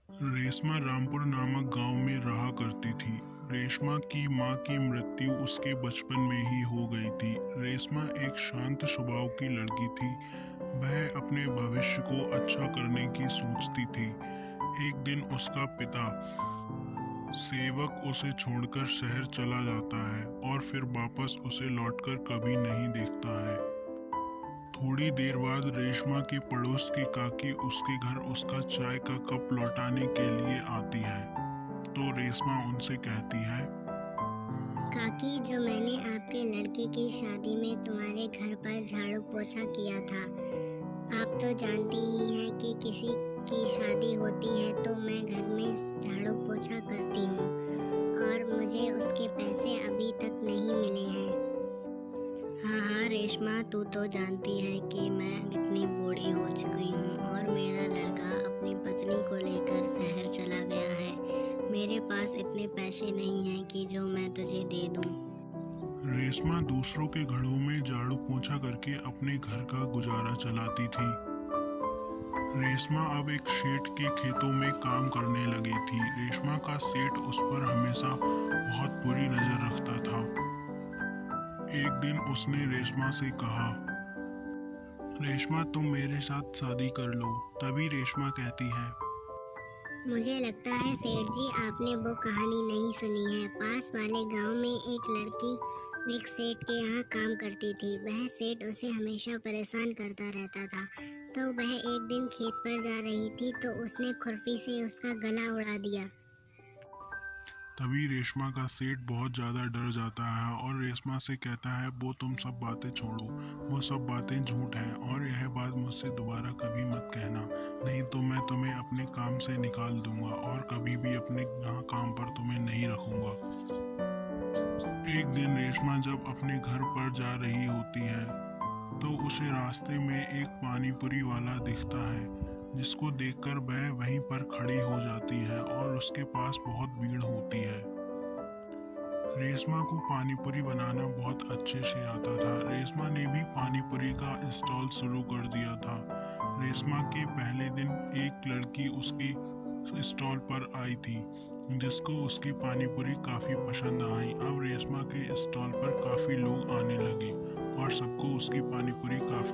रेशमा रामपुर नामक गांव में रहा करती थी। रेशमा की मां की मृत्यु उसके बचपन में ही हो गई थी। रेशमा एक शांत स्वभाव की लड़की थी। वह अपने भविष्य को अच्छा करने की सोचती थी। एक दिन उसका पिता सेवक उसे छोड़कर शहर चला जाता है और फिर वापस उसे लौटकर कभी नहीं देखता है। थोड़ी देर बाद रेशमा की पड़ोस की काकी उसके घर उसका चाय का कप लौटाने के लिए आती है। तो रेशमा उनसे कहती है, काकी, जो मैंने आपके लड़के की शादी में तुम्हारे घर पर झाड़ू पोछा किया था, आप तो जानती ही हैं कि किसी की शादी होती है तो मैं घर में झाड़ू पोछा करती हूँ और मुझे उसके पैसे अभी तक नहीं मिले हैं। हाँ हाँ रेशमा, तू तो जानती है कि मैं इतनी बूढ़ी हो चुकी हूँ और मेरा लड़का अपनी पत्नी को लेकर शहर चला गया है। मेरे पास इतने पैसे नहीं हैं कि जो मैं तुझे दे दूँ। रेशमा दूसरों के घरों में झाड़ू पोछा करके अपने घर का गुजारा चलाती थी। रेशमा अब एक सेठ के खेतों में काम करने लगी थी। रेशमा का सेठ उस पर हमेशा बहुत बुरी नजर रखता था। एक दिन उसने रेशमा से कहा, रेशमा तुम मेरे साथ शादी कर लो। तभी रेशमा कहती है, मुझे लगता है सेठ जी, आपने वो कहानी नहीं सुनी है। पास वाले गांव में एक लड़की एक सेठ के यहाँ काम करती थी। वह सेठ उसे हमेशा परेशान करता रहता था। तो वह एक दिन खेत पर जा रही थी तो उसने खुरपी से उसका गला उड़ा दिया। तभी रेशमा का सेठ बहुत ज्यादा डर जाता है और रेशमा से कहता है, वो तुम सब बातें छोड़ो, वो सब बातें झूठ हैं और यह बात मुझसे दोबारा कभी मत कहना, नहीं तो मैं तुम्हें अपने काम से निकाल दूंगा और कभी भी अपने यहाँ काम पर तुम्हें नहीं रखूंगा। एक दिन रेशमा जब अपने घर पर जा रही होती है तो उसे रास्ते में एक पानीपुरी वाला दिखता है, जिसको देखकर वह वहीं पर खड़ी हो जाती है और उसके पास बहुत भीड़ होती है। रेशमा को पानीपुरी बनाना बहुत अच्छे से आता था। रेशमा ने भी पानीपुरी का स्टॉल शुरू कर दिया था। रेशमा के पहले दिन एक लड़की उसके स्टॉल पर आई थी, जिसको उसकी पानीपुरी काफी पसंद आई। अब रेशमा के स्टॉल पर काफी लोग आने लगे और सबको उसकी पानीपुरी काफी